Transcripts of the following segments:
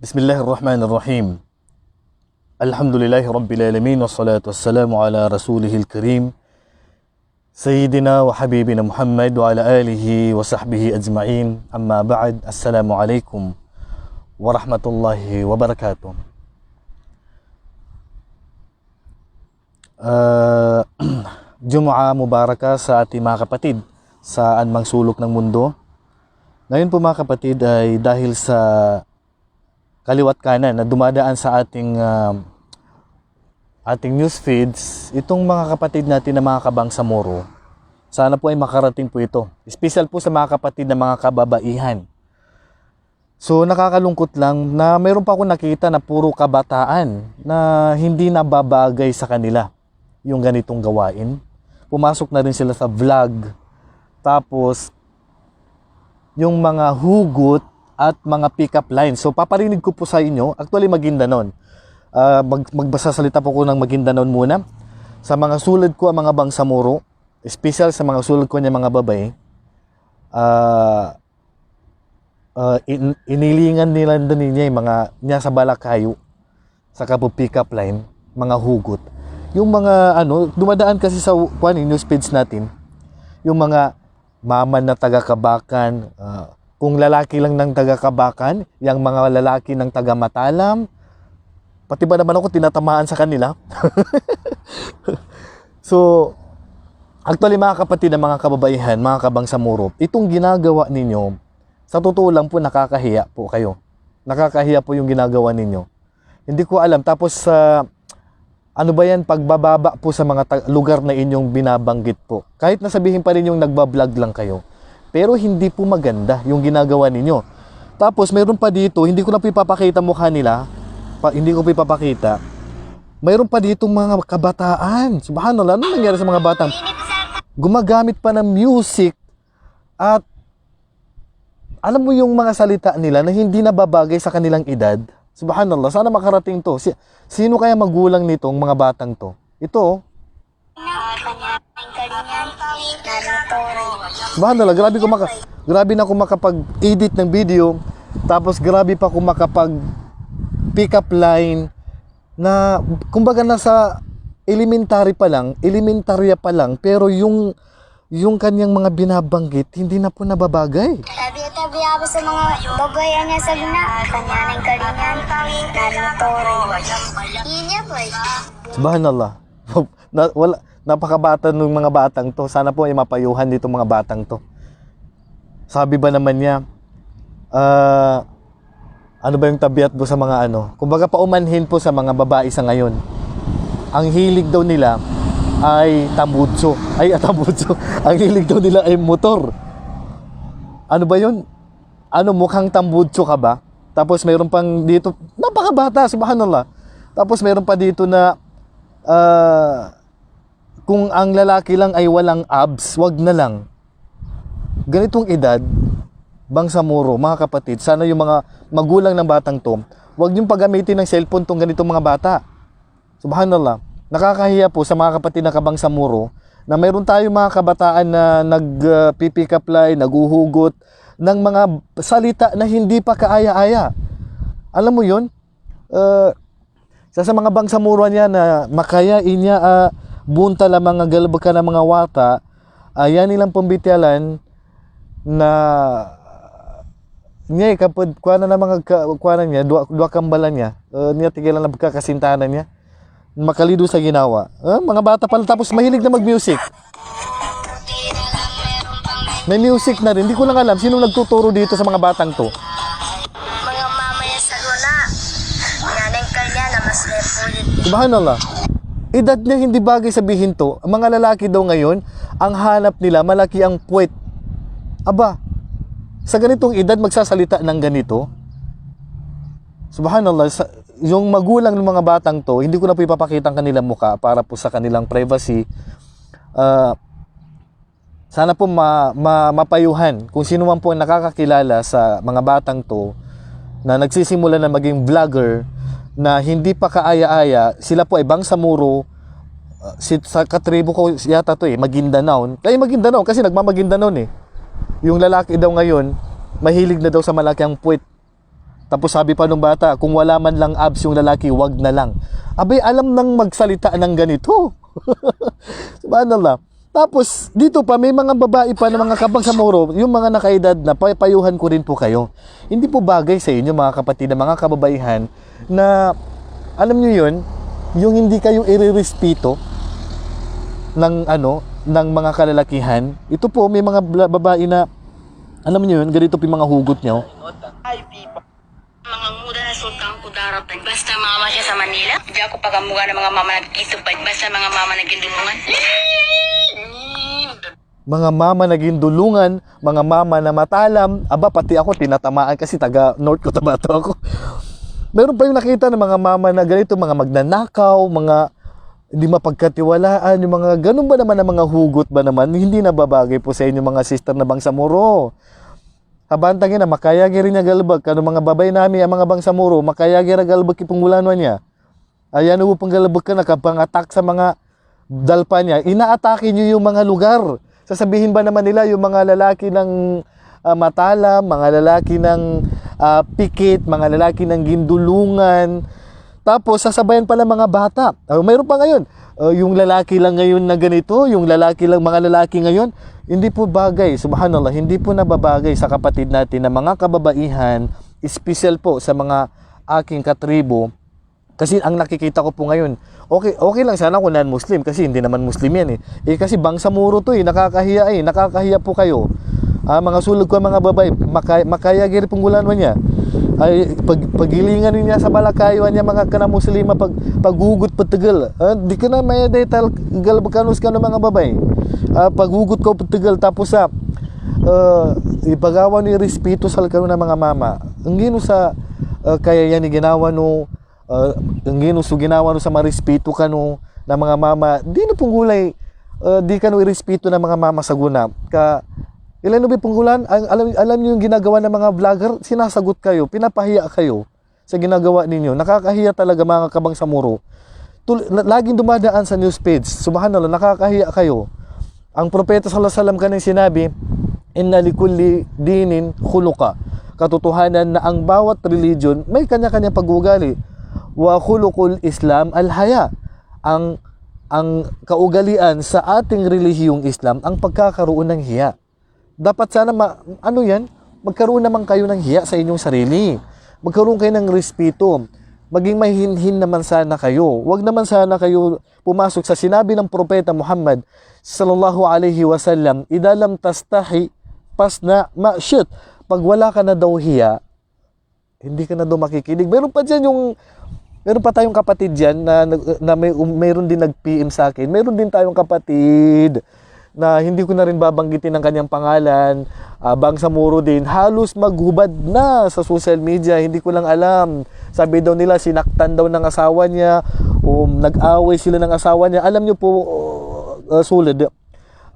Bismillahirrahmanirrahim. Alhamdulillahi Rabbil Alamin. Wassalatu wassalamu ala rasulihil karim Sayyidina wa Habibina Muhammad wa ala alihi wa sahbihi ajma'in. Amma ba'd. Assalamu alaikum warahmatullahi wabarakatuh. Jumu'ah Mubarakah sa ating mga kapatid sa anumang sulok ng mundo. Ngayon po mga kapatid ay dahil sa kaliwat kanan na dumadaan sa ating news feeds, itong mga kapatid natin na mga kabangsamoro, sana po ay makarating po ito. Special po sa mga kapatid na mga kababaihan. So nakakalungkot lang na mayroon pa ako nakita na puro kabataan na hindi nababagay sa kanila yung ganitong gawain. Pumasok na rin sila sa vlog. Tapos yung mga hugot at mga pick-up lines. So paparinig ko po sa inyo, actually Maguindanon. Magsasalita po ko ng Maguindanon muna. Sa mga sulad ko ang mga bangsamoro, special sa mga sulad ko niya mga babae, inilingan nila din niya yung mga niya sa balakayo, sa kapo pick-up line, mga hugot. Yung mga dumadaan kasi sa news page natin, yung mga mama na taga-Kabakan, kung lalaki lang ng taga-Kabakan, yung mga lalaki ng taga-Matalam, pati ba naman ako tinatamaan sa kanila? So, actually mga kapatid na mga kababaihan, mga kabangsamoro, itong ginagawa ninyo, sa totoo lang po nakakahiya po kayo. Nakakahiya po yung ginagawa ninyo. Hindi ko alam. Tapos, ano ba yan, pagbababa po sa mga lugar na inyong binabanggit po. Kahit nasabihin pa rin yung nagbablog lang kayo. Pero hindi po maganda yung ginagawa ninyo. Tapos mayroon pa dito, hindi ko na ipapakita mukha nila. Hindi ko ipapakita. Mayroon pa dito mga kabataan. Subhanallah, ano nangyari sa mga batang? Gumagamit pa ng music at alam mo yung mga salita nila na hindi nababagay sa kanilang edad. Subhanallah, sana makarating to. Sino kaya magulang nitong mga batang to? Ito, subhanallah, grabe na ako makapag-edit ng video, tapos grabe pa ako makapag-pick up line na kumbaga nasa elementarya pa lang, pero yung kanyang mga binabanggit hindi na po nababagay. Tabi ako sa mga babayan niya sa luna, kanyanang kalinyan, nanutore. Yun niya boy. Subhanallah. Napakabata ng mga batang to. Sana po ay mapayuhan dito mga batang to. Sabi ba naman niya, ano ba yung tabiat po sa mga kumbaga paumanhin po sa mga babae sa ngayon. Ang hilig daw nila ay tambutso. Ang hilig daw nila ay motor. Ano ba yun? Mukhang tambutso ka ba? Tapos mayroon pang dito, napakabata, subhanallah. Tapos mayroon pa dito na, kung ang lalaki lang ay walang abs, wag na lang. Ganitong edad, bangsamoro, mga kapatid, sana yung mga magulang ng batang to, wag yung paggamitin ng cellphone tong ganitong mga bata. Subhanallah. Nakakahiya po sa mga kapatid na kabangsamoro na mayroon tayong mga kabataan na nag-pick up line, naguhugot ng mga salita na hindi pa kaaya-aya. Alam mo yun? Sa mga bangsamoro niya na makaya inya bunta la mga galbag ka na mga wata, yan nilang pambityalan na niya kapag kuana na mga kuana niya, dua kambalan niya, niya tigilan na pagkakasintanan niya. Makalido sa ginawa. Mga bata pala, tapos mahilig na mag-music. May music na rin. Hindi ko lang alam sino nagtuturo dito sa mga batang to. Mga mamaya sa luna, kanyanang kanya na mas lepulit. Subhanallah. Edad niya hindi bagay sabihin to. Ang mga lalaki daw ngayon, ang hanap nila malaki ang puwet. Aba, sa ganitong edad magsasalita ng ganito. Subhanallah, yung magulang ng mga batang to, hindi ko na po ipapakita ang kanilang mukha para po sa kanilang privacy. Sana po mapayuhan kung sino man po nakakakilala sa mga batang to na nagsisimula na maging vlogger na hindi pa kaaya-aya. Sila po ay bangsamoro, sa katribo ko yata to Maguindanao. Kaya Maguindanao kasi nagmamaguindanao Yung lalaki daw ngayon mahilig na daw sa malaking puwet. Tapos sabi pa nung bata, kung wala man lang abs yung lalaki, wag na lang. Abay, alam nang magsalita ng ganito. Subhanallah. Tapos, dito pa, may mga babae pa na mga kabangsamoro, yung mga nakaedad na, payuhan ko rin po kayo. Hindi po bagay sa inyo, mga kapatid, na mga kababaihan, na, alam nyo yun, yung hindi kayo irerespeto ng, ng mga kalalakihan. Ito po, may mga babae na, alam nyo yun, ganito po yung mga hugot nyo. Mga muda na sultan ko darating. Basta mama siya sa Manila. Hindi ako pagamuga ng mga mama nagkitupad. Basta mga mama nagkindulungan. Mga mama naging dulungan, mga mama na matalam. Aba, pati ako tinatamaan kasi taga North Cotabato ako. Meron pa yung nakita ng mga mama na ganito, mga magnanakaw, mga hindi mapagkatiwalaan, yung mga ganun ba naman ang mga hugot ba naman, hindi nababagay po sa inyo mga sister na bangsamoro. Habantangin na makayagi rin niya galbag, kano mga babay nami ang mga bangsamoro, makayagi rin galbag ipungulanuan niya. Ayan po pang galbag ka, nakapang-attack sa mga dalpa niya, inaatake niyo yung mga lugar. Sasabihin ba naman nila yung mga lalaki ng matala, mga lalaki ng pikit, mga lalaki ng gindulungan. Tapos sasabayan pala mga bata. Mayroon pa ngayon, yung lalaki lang ngayon na ganito, yung lalaki lang, mga lalaki ngayon, hindi po bagay, subhanallah, hindi po nababagay sa kapatid natin na mga kababaihan, special po sa mga aking katribo. Kasi ang nakikita ko po ngayon, okay lang sana kung non-Muslim kasi hindi naman Muslim yan eh. Kasi bangsamoro to nakakahiya po kayo. Mga sulog ko mga babae, makayagir punggulan mo niya. Ay pagilingan niya sa balakayon niya mga kana muslima paghugot patagal. Di ka na may detail galbakanus ka ng mga babae. Paghugot ko patagal tapos ipagawa ni respeto sa kanu ng mga mama. Ang gino sa kaya yan ginawa no ang ginuso ginawa no sa marespeto kanu ng mga mama. Di na punggulay di kanu irespeto ng mga mama sa guna ka. Ilan ba punggulan? Alam niyo yung ginagawa ng mga vlogger, sinasagot kayo, pinapahiya kayo sa ginagawa ninyo. Nakakahiya talaga mga kabangsamoro. Laging dumadaan sa news page. Subhanallah, nakakahiya kayo. Ang propeta sallallahu alaihi wasallam kanang sinabi, inna likulli dinin khuluqa. Katotohanan na ang bawat religion may kanya-kanya pag-uugali. Wa khuluqul Islam al-haya. Ang kaugalian sa ating relihiyong Islam ang pagkakaroon ng hiya. Dapat sana magkaroon naman kayo ng hiya sa inyong sarili. Magkaroon kayo ng respeto. Maging mahinhin naman sana kayo. Huwag naman sana kayo pumasok sa sinabi ng propeta Muhammad sallallahu alaihi wasallam, idza lam tastahi pasna ma'syut. Pag wala ka na daw hiya, hindi ka na daw makikinig. Meron pa tayong kapatid diyan na mayroon din nag-PM sa akin. Meron din tayong kapatid na hindi ko na rin babanggitin ang kanyang pangalan, bangsamoro din, halos maghubad na sa social media, hindi ko lang alam. Sabi daw nila, sinaktan daw ng asawa niya, o nag-away sila ng asawa niya. Alam niyo po, sulad,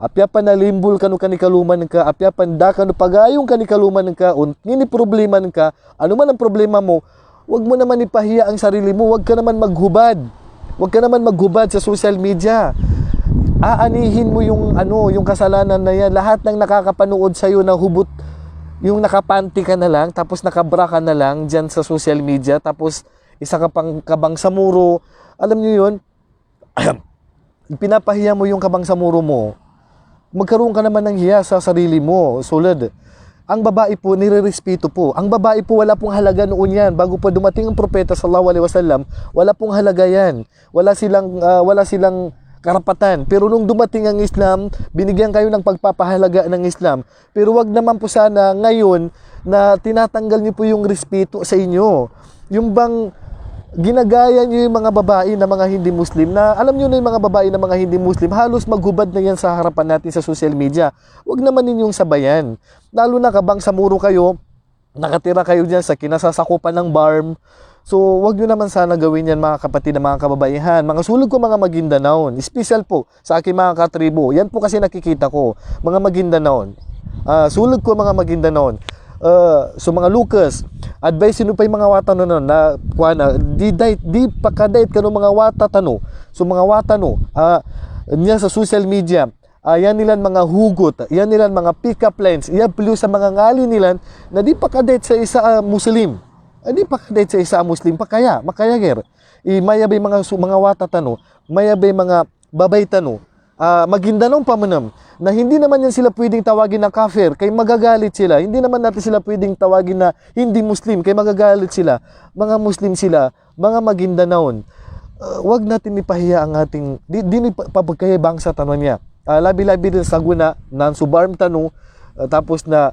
apyapan na limbol kanu kanikaluman ka, apyapan da kanu pagayong kanikaluman ka, ngini problema ka, ano man ang problema mo, wag mo naman ipahiya ang sarili mo, wag ka naman maghubad. Wag ka naman maghubad sa social media. Aanihin mo yung kasalanan na yan. Lahat ng nakakapanood sa iyo na hubot, yung nakapanty ka na lang, tapos nakabra ka na lang diyan sa social media, tapos isa ka pang kabangsamoro. Alam niyo yun, pinapahiya mo yung kabangsamoro mo. Magkaroon ka naman ng hiya sa sarili mo. Sulad. Ang babae po, nirerespeto po. Ang babae po, wala pong halaga noon yan. Bago pa dumating ang propeta sallallahu alaihi wasallam, wala pong halaga yan. Wala silang karapatan. Pero nung dumating ang Islam, binigyan kayo ng pagpapahalaga ng Islam. Pero wag naman po sana ngayon na tinatanggal niyo po yung respeto sa inyo. Yung bang ginagaya niyo yung mga babae na mga hindi Muslim, na alam niyo na yung mga babae na mga hindi Muslim, halos maghubad na yan sa harapan natin sa social media. Wag naman ninyong sabayan. Lalo na kabangsamoro kayo, nakatira kayo dyan sa kinasasakupan ng barm. So, wag nyo naman sana gawin yan mga kapatid na mga kababaihan. Mga sulog ko mga Maguindanaon. Special po sa aking mga katribo. Yan po kasi nakikita ko. Mga Maguindanaon. Sulog ko mga Maguindanaon. So mga Lucas, advice nyo pa yung mga wata no na di pakadait kano mga wata tano. So mga wata no, niya sa social media, yan nilan mga hugot, yan nilan mga pick-up lines, yan plus sa mga ngali nilan na di pakadait sa isa Muslim. Adi pa kadait sa isa Muslim pa kaya, makaya ger. Mayabay mga wata tano, mayabay mga babay tano, Maguindanao pa manam, na hindi naman yan sila pwedeng tawagin na kafir, kay magagalit sila. Hindi naman natin sila pwedeng tawagin na hindi Muslim, kay magagalit sila. Mga Muslim sila, mga Maguindanaon. Wag natin ipahiya ang ating, di ni pabagkayabang sa tanong niya. Labi-labi din sa guna, nan subarm tano, tapos na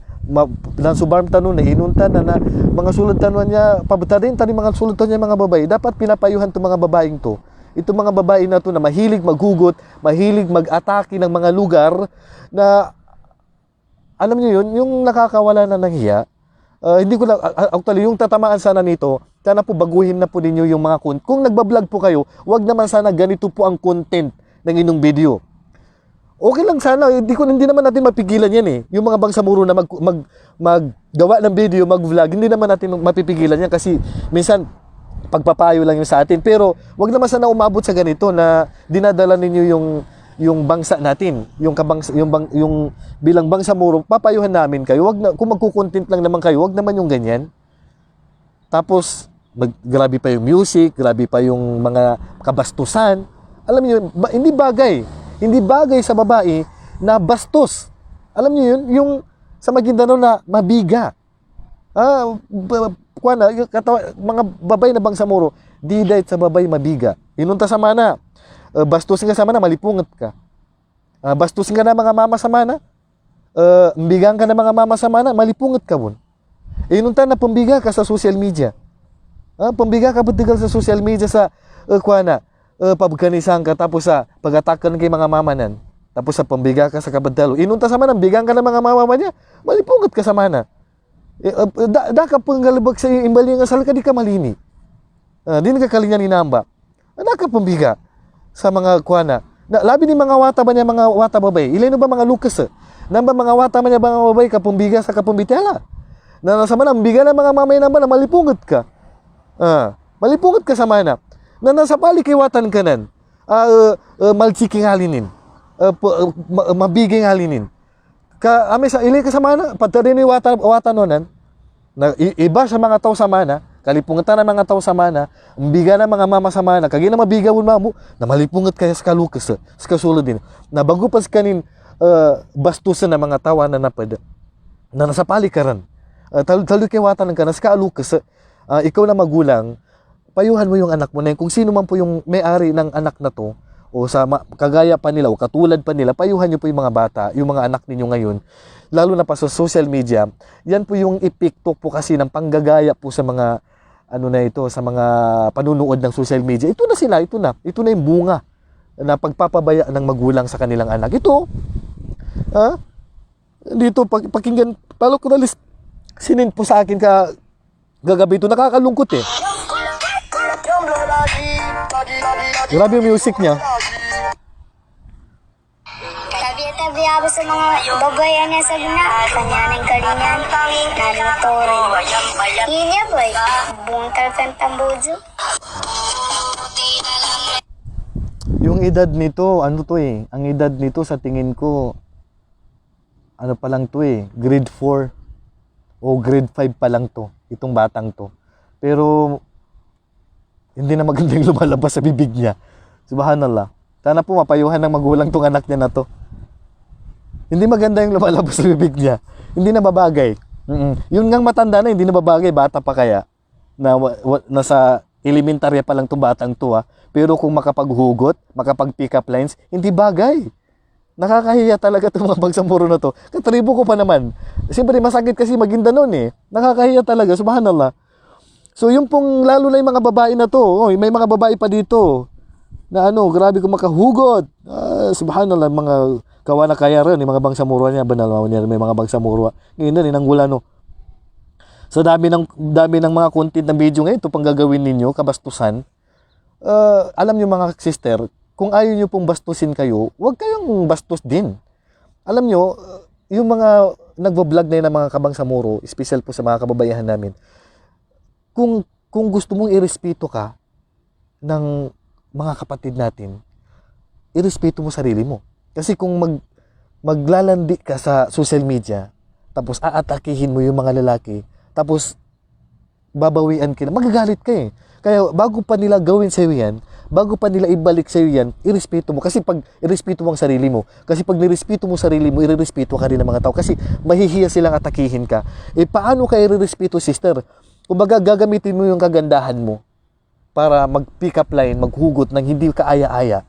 nan subarm tano na inunta na mga sulod tanuan niya, pabutadin tani mga sulod tanuan niya mga babae. Dapat pinapayuhan to mga babaeng to. Itong mga babae na to na mahilig maghugot, mahilig mag-atake ng mga lugar na alam niyo yun, yung nakakawala na ng hiya. Hindi ko lang, actually, yung tatamaan sana nito, sana po baguhin na po ninyo yung mga content. Kung nagbablog po kayo, wag naman sana ganito po ang content ng inyong video. Okay lang sana, hindi naman natin mapigilan yan eh. Yung mga bangsamoro na maggawa ng video, mag-vlog, hindi naman natin mapipigilan yan kasi minsan, pagpapayo lang yung sa atin. Pero wag naman sana umabot sa ganito na dinadala ninyo yung bangsa natin, yung bilang bangsamoro, papayuhan namin kayo. Wag na, kung magko-content lang naman kayo, wag naman yung ganyan. Tapos grabe pa yung music, grabe pa yung mga kabastusan. Alam niyo, hindi bagay sa babae na bastos. Alam niyo yun, yung sa Maguindanao na mabiga. Mga babay na bangsamoro, di dahil sa babay mabiga. Inunta sa mana, bastusin ka sa mana, malipungat ka. Bastusin ka na mga mama sa mana, mbigang ka na mga mama sa mana, malipungat ka bun. Inunta na pambiga ka sa social media. Pambiga ka butigal sa social media sa pabganisan ka, tapos sa pag-atakan kay mga mamanan, tapos sa pambiga ka sa kabadalo. Inunta sa mana, mbigang ka na mga mama niya, malipungat ka sa mana. Da ka panggalabag sa imbali nga sal ka, di ka malini. Di na kakalingan ni namba. Da ka pambiga sa mga kuana. Labi ni mga wata ba niya, mga wata babay. Ilay no ba mga Lucas? Namba mga wata ba niya, mga babay, kapumbiga sa kapumbitela. Na nasa mana, mbiga na mga mamay namba na malipungat ka. Malipungat ka sa mana. Na nasa palikiwatan ka nan. Malsiking halinin. Mabiging halinin. Ame sa ilay ka sa mana, patarin ni wata nonan, na iba sa mga tao sa mana, kalipungatan ng mga tao sa mana, mbiga na mga mama sa mana, kagi na mabigawon mamu, na malipungat kaya sa kalukas, sa kasulod din. Na bago pas kanin bastusan ng mga tawa na napad, na nasa palikaran, talo kay wata ng ka, na sa kalukas, ikaw na magulang, payuhan mo yung anak mo na yun, kung sino man po yung may-ari ng anak na to, o sa kagaya pa nila o katulad pa nila, payuhan nyo po yung mga bata, yung mga anak ninyo ngayon, lalo na pa sa social media. Yan po yung epekto po kasi ng panggagaya po sa mga sa mga panunood ng social media. Ito na sila, ito na yung bunga na pagpapabaya ng magulang sa kanilang anak. Ito, dito pakinggan, palo ko na sinin po sa akin gagabi ito, nakakalungkot eh. Grabe yung music niya. Tabi ako sa mga babayan niya sa luna. Kanyanang kalinyan, nanitore. Inya boy, buntal kang tambudzo. Yung edad nito, ang edad nito sa tingin ko, pa lang to grade 4 o grade 5 pa lang to, itong batang to. Pero hindi na magandang lumalabas sa bibig niya. Subhanallah. Sana po mapayuhan ng magulang tong anak niya na to. Hindi maganda yung lumalabas sa bibig niya. Hindi na babagay. Yun ngang matanda na, hindi na babagay. Bata pa kaya. Nasa elementarya pa lang tong batang to. Pero kung makapaghugot, makapag-pick up lines, hindi bagay. Nakakahiya talaga itong mga bangsamoro na to. Katribo ko pa naman. Siyempre masakit kasi Maguindanao Nakakahiya talaga. Subhanallah. So yung pong lalo na yung mga babae na to, may mga babae pa dito na grabe kung makahugot. Subhanallah, mga kawana kaya rin, yung mga bangsamoro niya, banalaw niya, may mga bangsamoro. Ngayon na, ninanggula So dami ng mga content ng video ngayon, ito pang gagawin ninyo, kabastusan. Alam niyo mga sister, kung ayaw niyo pong bastusin kayo, huwag kayong bastos din. Alam niyo, yung mga nagvo-vlog na yun ng mga kabangsamoro, special po sa mga kababayan namin, kung gusto mong irespeto ka ng mga kapatid natin, irespeto mo sarili mo. Kasi kung maglalandi ka sa social media, tapos aatakihin mo yung mga lalaki, tapos babawian ka na, magagalit ka eh. Kaya bago pa nila gawin sa'yo yan, bago pa nila ibalik sa'yo yan, irespeto mo. Kasi pag irespeto mo ang sarili mo, kasi pag nirespeto mo sarili mo, irerespeto ka rin ng mga tao. Kasi mahihiya silang atakihin ka. Eh, paano ka irerespeto, sister? Kumbaga, gagamitin mo yung kagandahan mo para mag-pick up line, maghugot ng hindi ka aya-aya.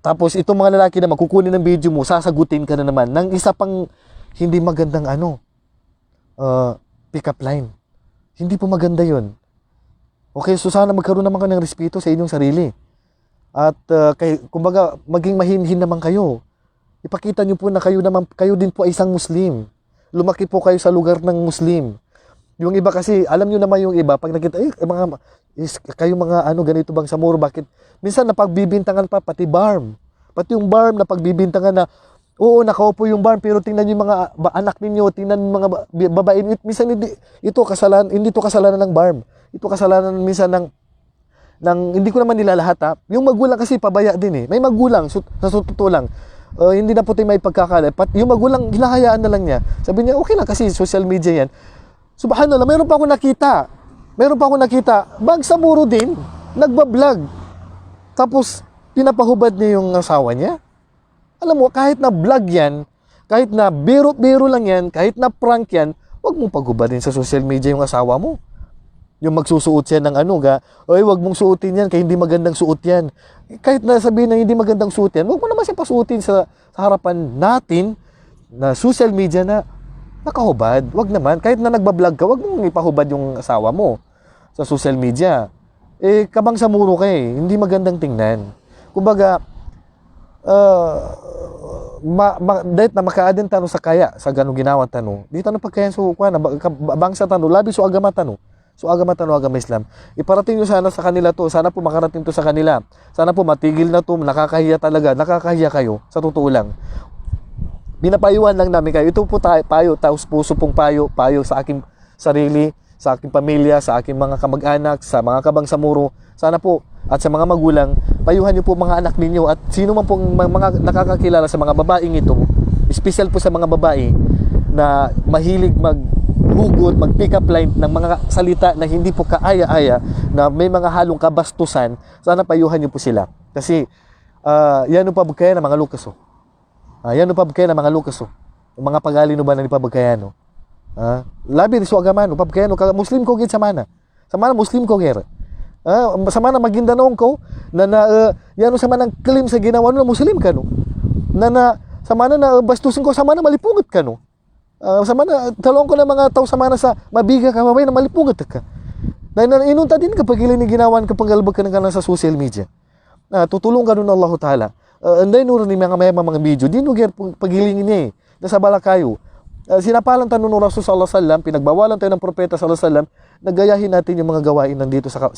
Tapos, itong mga lalaki naman, kukunin ng video mo, sasagutin ka na naman ng isa pang hindi magandang pick up line. Hindi po maganda yon. Okay, so sana magkaroon naman kayo ng respeto sa inyong sarili. At kumbaga, maging mahinhin naman kayo. Ipakita nyo po na kayo din po ay isang Muslim. Lumaki po kayo sa lugar ng Muslim. Yung iba kasi, alam nyo naman yung iba, pag nakita, kayo mga ganito bang sa muro, bakit? Minsan napagbibintangan pa, pati barm. Pati yung barm na pagbibintangan na, oo, nakaupo yung barn, pero tingnan yung mga anak ninyo, tingnan yung mga babae. Minsan hindi ito kasalanan ng barn. Ito kasalanan minsan ng hindi ko naman nila lahat ha. Yung magulang kasi pabaya din eh. May magulang, sa totoo lang, hindi na po tayo may pagkakala. Yung magulang, hinahayaan na lang niya. Sabi niya, okay lang kasi social media yan. Subhanallah, meron pa ako nakita. Bangsamoro din, nagbablog. Tapos, pinapahubad niya yung asawa niya. Alam mo, kahit na vlog yan, kahit na biro-biro lang yan, kahit na prank yan, huwag mong paghubarin sa social media yung asawa mo. Yung magsusuot yan ng huwag mong suotin yan, kaya hindi magandang suot yan. Kahit na sabihin na hindi magandang suot yan, huwag mo naman siya pasuotin sa harapan natin na social media na nakahubad. Huwag naman, kahit na nagbablog ka, huwag mong ipahubad yung asawa mo sa social media. Eh, kabang sa muro ka eh, hindi magandang tingnan. Kumbaga, dahil na makaadin tano sa kaya sa ganong ginawa tano di tano pagkayan so kuan bangsa tano labi so agama tano agama Islam. Iparating nyo sana sa kanila to, sana po makarating to sa kanila, sana po matigil na to. Nakakahiya talaga, nakakahiya kayo sa totoo lang. Binapayuhan lang namin kayo. Ito po payo, taos puso pong payo sa aking sarili, sa aking pamilya, sa aking mga kamag-anak, sa mga kabangsamoro. Sana po, at sa mga magulang, payuhan niyo po mga anak ninyo at sino man pong mga nakakakilala sa mga babaeng ito, special po sa mga babae na mahilig maghugot, mag-pick up line ng mga salita na hindi po kaaya-aya, na may mga halong kabastusan, sana payuhan niyo po sila. Kasi, yan ang pabagkaya ng mga Lucas. Yan ang pabagkaya ng mga Lucas. Yung mga pagali no ba na ni pabagkaya no? Labi so agamano, pabagkaya no, Muslim ko gid sa mana. Sa mana Muslim ko gid. Sama na Maguindanao ko yan sama ng claim sa ginawa no Muslim ka no na sama na bastusin ko sama na malipungat ka no sama na talong ko na mga tao sama na sa mabiga ka mabay na malipungat ka dahil na inunta din kapag ilin ni ginawan kapag galbag ka na sa social media tutulong ka nun Allah Ta'ala anday nuro ni mga video din no pagilingin niya nasa bala kayo sinapalan tayo ng Rasul sallallahu alaihi wasallam, pinagbawalan tayo ng propeta sallallahu alaihi wasallam, nagayahin natin yung mga gawain nandito sa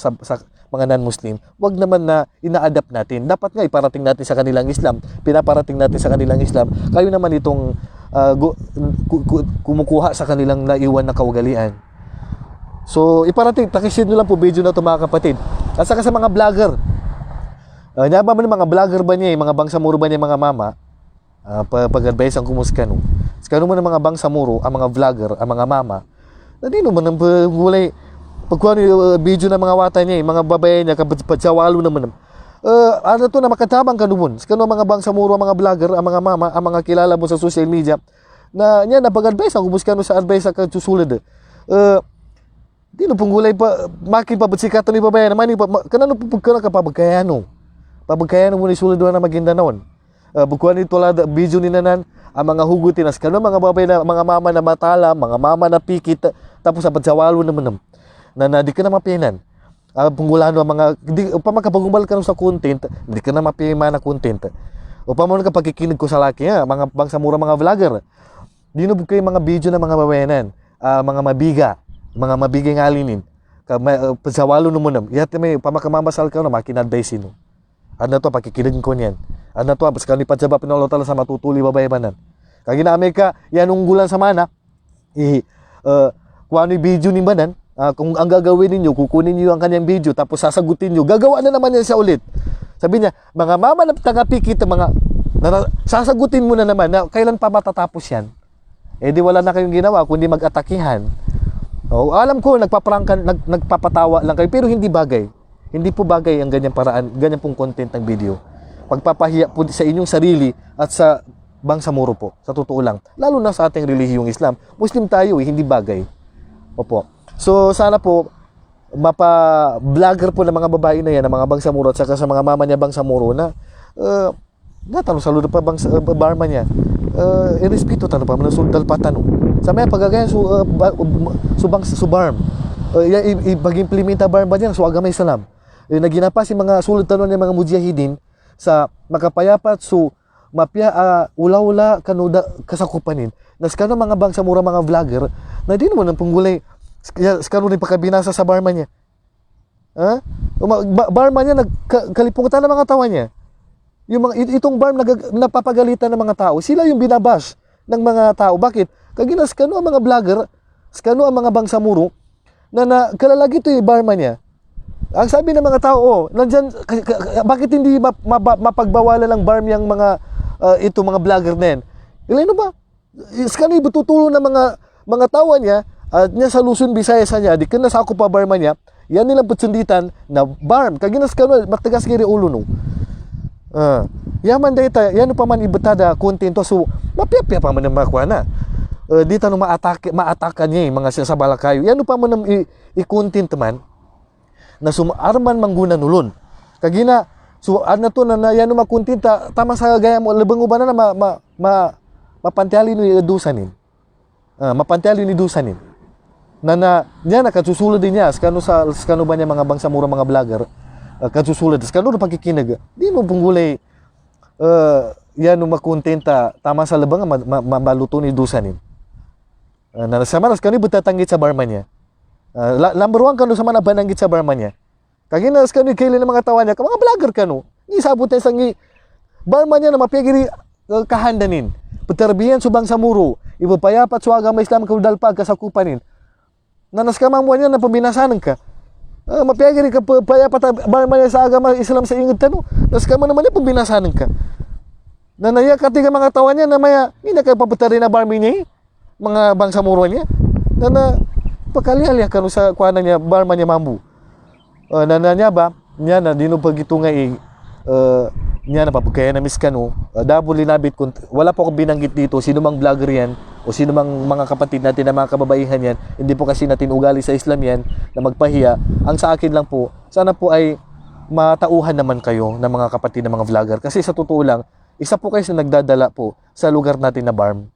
mga non-Muslim. Wag naman na ina-adapt natin. Dapat nga iparating natin sa kanilang Islam. Pinaparating natin sa kanilang Islam. Kayo naman itong kumukuha sa kanilang naiwan na kaugalian. So, iparating, takisin nyo lang po video na ito mga kapatid. At saka sa mga vlogger. Nyaba man yung mga vlogger ba niya, mga bangsamoro ba niya mga mama, pag-advise ang kumuska no. Kano man ang mga bangsamoro, ang mga vlogger, ang mga mama, na di naman ang gulay, pagkuhan yung video ng mga wata niya, mga babae niya, kapatsawalo naman. Ano to na makatabang ka naman. Kano mga bangsamoro, ang mga vlogger, ang mga mama, ang mga kilala mo sa social media, na niya, na pag-advise ang kumuska no sa advice ang kasusulad. Di no pong gulay pa, makin pa batsikatan ni babae naman, kanano po pagkana ka pabagkayano. Pabagkayano mo ni sulad na Maguindanao. Bukuan ito lang video ni nanan ang mga hugutin as kano mga babae na mga mama na matala, mga mama na pikit tapos sa padsawalo naman na di ka na mapinan. Punggulano ang mga upang makapagumbal ka sa content, di ka na mapima na content. Upang mo ka pagkikinig ko sa laki mga bangsamoro mga vlogger. Di no kayo mga video na mga babayanan, mga mabigay ngalinin. Padsawalo naman yate may pamakamasal ka na makinadvice no. Ano to pakikinig ko niyan. Ano to basta ni padsaba pinolo tala sa matutuli babae manan. Kag ina Amerika yan unggulan sa mana. Kuha ni video ni manan. Kung ang gagawin niyo kukunin niyo ang kanyang video tapos sasagutin niyo. Gagawa na naman niya sa ulit. Sabi niya, mga mama na tagapikit mga sasagutin mo na naman na kailan pa matatapos yan. Eh di wala na kayong ginawa kundi mag-atakihan. Oh, alam ko nagpaprangkan, nagpapatawa lang kayo pero hindi bagay. Hindi po bagay ang ganyang paraan, ganyan pong content ng video. Pagpapahiya po sa inyong sarili at sa bangsamoro po, sa totoo lang. Lalo na sa ating relihiyong Islam. Muslim tayo hindi bagay. Opo. So sana po mapa-vlogger po ng mga babae na yan, ng mga bangsamoro at saka sa mga mama niya bangsamoro na natanong sa ludo pa barman niya. Irespeto tanong pa manasundal pa tanong. Sa may pagagayan subarm. Ipag-implementa barm ba niya so agamay salam. Naginapa si mga sulod tanong ng mga mujahidin sa makapayapat so mapya ula-ula kanuda kasakupanin. Nas kano mga bangsamoro mga vlogger na di naman ang punggulay skano rin pagkabinasa sa barman niya. Ha? Barman niya nagkalipungan ng mga tawa niya. Yung mga itong barm napapagalitan ng mga tao, sila yung binabash ng mga tao. Bakit? Kaginas kano ang mga vlogger, skano ang mga bangsamoro na kalalagi ito yung barman niya. Ang sabi ng mga tao, nandyan, bakit hindi mapagbawalan ng barm yung mga ito mga vlogger na yan? Ilan ba? Skano yung tutulong ng mga tawa niya at niya sa Luzon, Visayas niya, di kena sa ako pa barman niya, yan nilang patsunditan na barm. Kaginas kano, matagas kiri ulo no. Yaman data, yan pa man ibatada kontento so mapiyapya pa man mga kuha na. Di tanong maatakan niya mga sasabala kayo. Yan pa man i-content man na sumarman mangguna nulon. Kagina so ano to na yan makontinta tama sa gaya mo lebeng uban na mapantyali ni dusanin. Mapantyali ni dusanin. Na niya nakasusulod din niya skano ba niya mga bangsamoro mga vlogger. Kasusulad tas kano pagkikinag di mo punggulay yan makontenta tama sa labang maluto ni dusanin na sa manas kani butatanggit sa barman niya number 1 kano sa mana bananggit sa barman niya kaginas kani kailan ng mga tawa niya mga vlogger kano ni sabot sa sangi barman niya na mapigiri kahandanin peterbiyan subang samuro ipapayapat suaga may Islam kaudalpag kasakupanin nanas ka mamuan niya na pambinasanan ka mapiyagiri ka payapat barman niya sa agama Islam sa ingid tano nas ka man naman niya pambinasanan ka na naya katiga mga tawa niya na maya hindi na kayo paputarin na barman niya mga bangsamoro niya na pagkalihalya ka no sa kuhanan niya barman niya mambu na niya ba niya na dino pagito nga niya na papagkaya na miss ka no double linabit kung wala po akong binanggit dito sino mang vlogger yan o sino mang mga kapatid natin na mga kababaihan yan hindi po kasi natin ugali sa Islam yan na magpahiya ang sa akin lang po sana po ay matauhan naman kayo ng mga kapatid na mga vlogger kasi sa totoo lang isa po kayo sa nagdadala po sa lugar natin na barm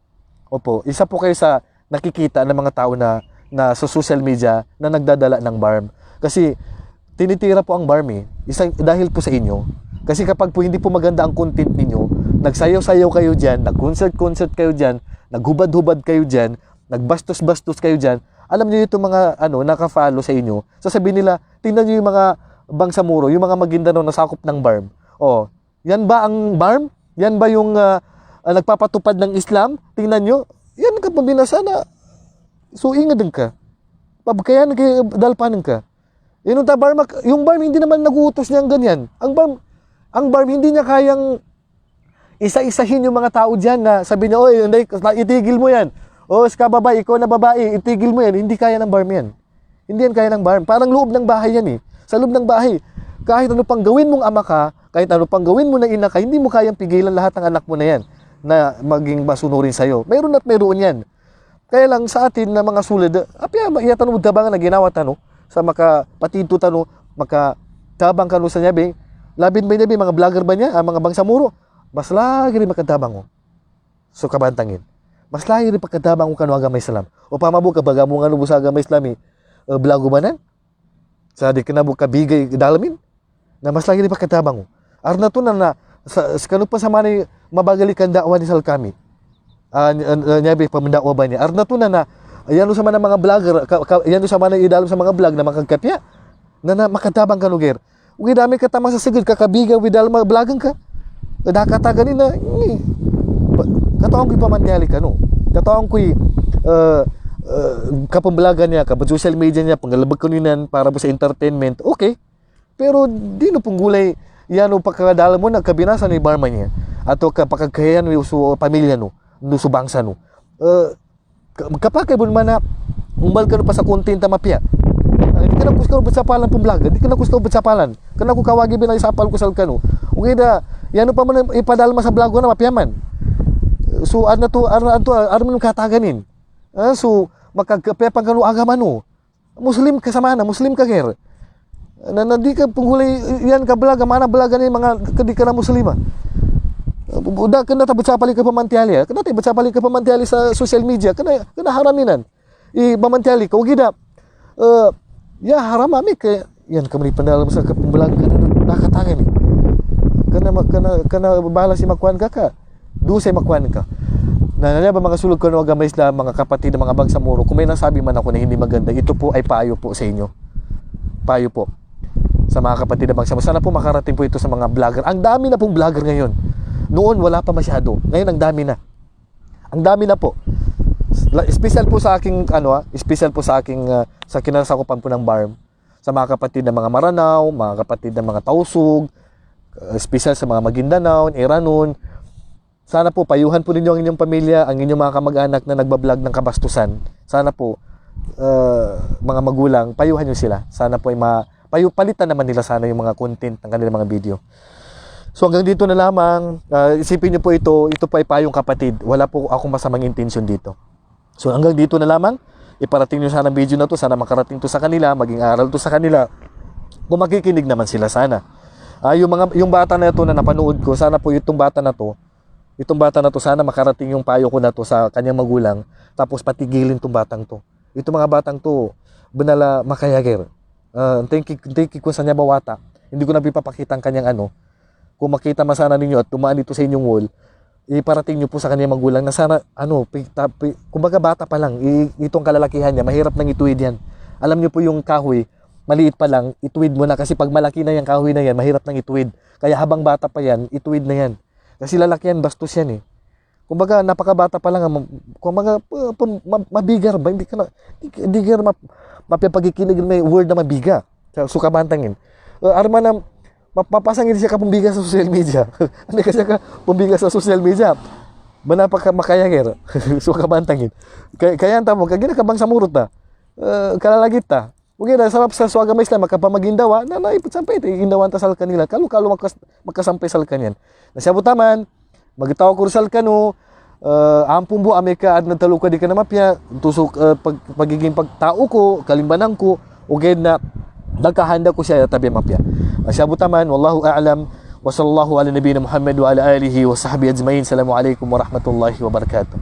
opo isa po kayo sa nakikita ng mga tao na sa social media na nagdadala ng barm kasi tinitira po ang barm dahil po sa inyo kasi kapag po hindi po maganda ang content ninyo nagsayaw-sayaw kayo dyan nag-concert kayo dyan naghubad-hubad kayo dyan nagbastos-bastos kayo dyan alam niyo itong mga naka-follow sa inyo sasabihin nila tingnan niyo yung mga bangsamoro yung mga Maguindanao na sakop ng barm yan ba ang barm yan ba yung nagpapatupad ng Islam tingnan niyo yan ka pambinasa na so ingadan ka pabkayan kay dalpanan ka yung barm hindi naman naguutos niya ganyan ang barm hindi niya kayang isa-isahin yung mga tao diyan na sabi niya oy itigil mo yan ska babae ikaw na babae itigil mo yan hindi kaya ng barm yan hindi yan kaya ng barm parang loob ng bahay yan sa loob ng bahay kahit ano pang gawin mong ama ka kahit ano pang gawin mo na ina ka hindi mo kayang pigilan lahat ng anak mo na yan na maging masunurin sa'yo mayroon at mayroon yan kaya lang sa atin na mga sulid iyatan mo tabangan na ginawa sa makapatito makatabang kano sa nyabi labin ba niya mga vlogger ba niya mga bangsamoro mas lagi rin makadabang so kabantangin mas lagi rin pagkadabang kano agama Islam o pamabu ka baga mo nga nubo sa agama Islami blago ba nan sa di kinabu kabigay dalamin na mas lagi rin pagkadabang arna to na sa kano pa sa manay mabagalikan dakwa ni Salkami nyabi pamendakwa ba niya arna to na yan sa mga vlogger yan sa mga idalom sa mga vlog na makagkapya na makatabang kanuger ugi dami ka tamang sa sigid kakabiga widal vlogan ka nakata ganin na kataong ko'y pamantyali ka kataong ko'y kapamblagan niya social media niya pangalabag kaninan para sa entertainment okay pero di no punggulay yan o pagkakadala mo nagkabinasa ni barman niya ato kapagkayan so pamilya no subangsa kapag kay man na Umbal ka pa sa content mapya. Hindi ka na kuskaw betsapalan pong vlog. Hindi ka na kuskaw betsapalan. Kana ko kawagi binay sapal ko sal kanu. Okay da, yan pa man ipadalma sa vlog ko na mapyaman. So ano to, ano man kataganin. So makagpepang kanu agama no. Muslim ka sama na, Muslim ka ger. Na di ka punghulay yan ka vlog, mana vlog ni mga kadi ka na Muslima. Udah kena ta betsapaling ka pamantiali. Kena ta betsapaling ka pamantiali sa social media. Kena haraminan. I pamantiali ka ugida. Ya haram ami kay yan kami pandalam sa kapumbalang kana nakatangan ni. Kana bahala si makuan ka. Du say makuan ka. Nananya ba mga sulog ko no agama Islam, mga kapatid ng mga bangsamoro, kung may nasabi man ako na hindi maganda, ito po ay payo po sa inyo. Payo po sa mga kapatid ng bangsamoro. Sana po makarating po ito sa mga vlogger. Ang dami na pong vlogger ngayon. Noon wala pa masyado. Ngayon ang dami na. Ang dami na po. Special po sa aking special po sa aking sa kinasakupan po ng BARM, sa mga kapatid ng mga Maranao, mga kapatid ng mga Tausug, special sa mga Maguindanao, Iranon. Sana po payuhan po ninyo ang inyong pamilya, ang inyong mga kamag-anak na nagbablog ng kabastusan. Sana po mga magulang, payuhan niyo sila. Sana po ay palitan naman nila sana yung mga content ng kanilang mga video. So hanggang dito na lamang. Isipin niyo po ito po ay payong kapatid. Wala po akong masamang intention dito. So hanggang dito na lamang, iparating nyo sana ang video na to, sana makarating to sa kanila, maging aral to sa kanila. Kung makikinig naman sila sana. Yung bata na ito na napanood ko, sana po itong bata na to, sana makarating yung payo ko na to sa kanyang magulang, tapos patigilin tong batang to. Itong mga batang to, banala makayager. Thank you kung sa niya bawata. Hindi ko na pipapakita ang kanyang Kung makita masana ninyo at tumaan dito sa inyong wall, iparating nyo po sa kanyang magulang na sana, kumbaga bata pa lang, itong kalalakihan niya, mahirap nang ituwid yan. Alam nyo po yung kahoy, maliit pa lang, ituwid mo na kasi pag malaki na yung kahoy na yan, mahirap nang ituwid. Kaya habang bata pa yan, ituwid na yan. Kasi lalaki yan, bastos yan eh. Kumbaga, napakabata pa lang, kumbaga, mabigar ba? Hindi ka mapipagikinig may word na mabiga. Sukabantangin. Arma na, mapapasangin siya ka pumbiga sa social media. Ano kasi ka pumbiga sa social media? Manapaka makayager. So kabantangin. Kaya tamo kagina ka bang samurot ta. Kalalagit ta. Ug ina sarap sa agama Islam makapamagindawa na naipatsampay indawan ta sal kanila. Kalu makasampay sal kanyan. Nasyabot taman magitaw ko sal kanu ampun bu Amerika ad nagtalo ka di ka na mapya tusok pagiging pagtao ko kalimbanan ko ug na nagkahanda ko siya tabi mapya. Asyabot taman wallahu a'lam wa sallallahu ala nabiyina Muhammad wa ala alihi wa sahbihi ajmain. Assalamualaikum warahmatullahi wabarakatuh.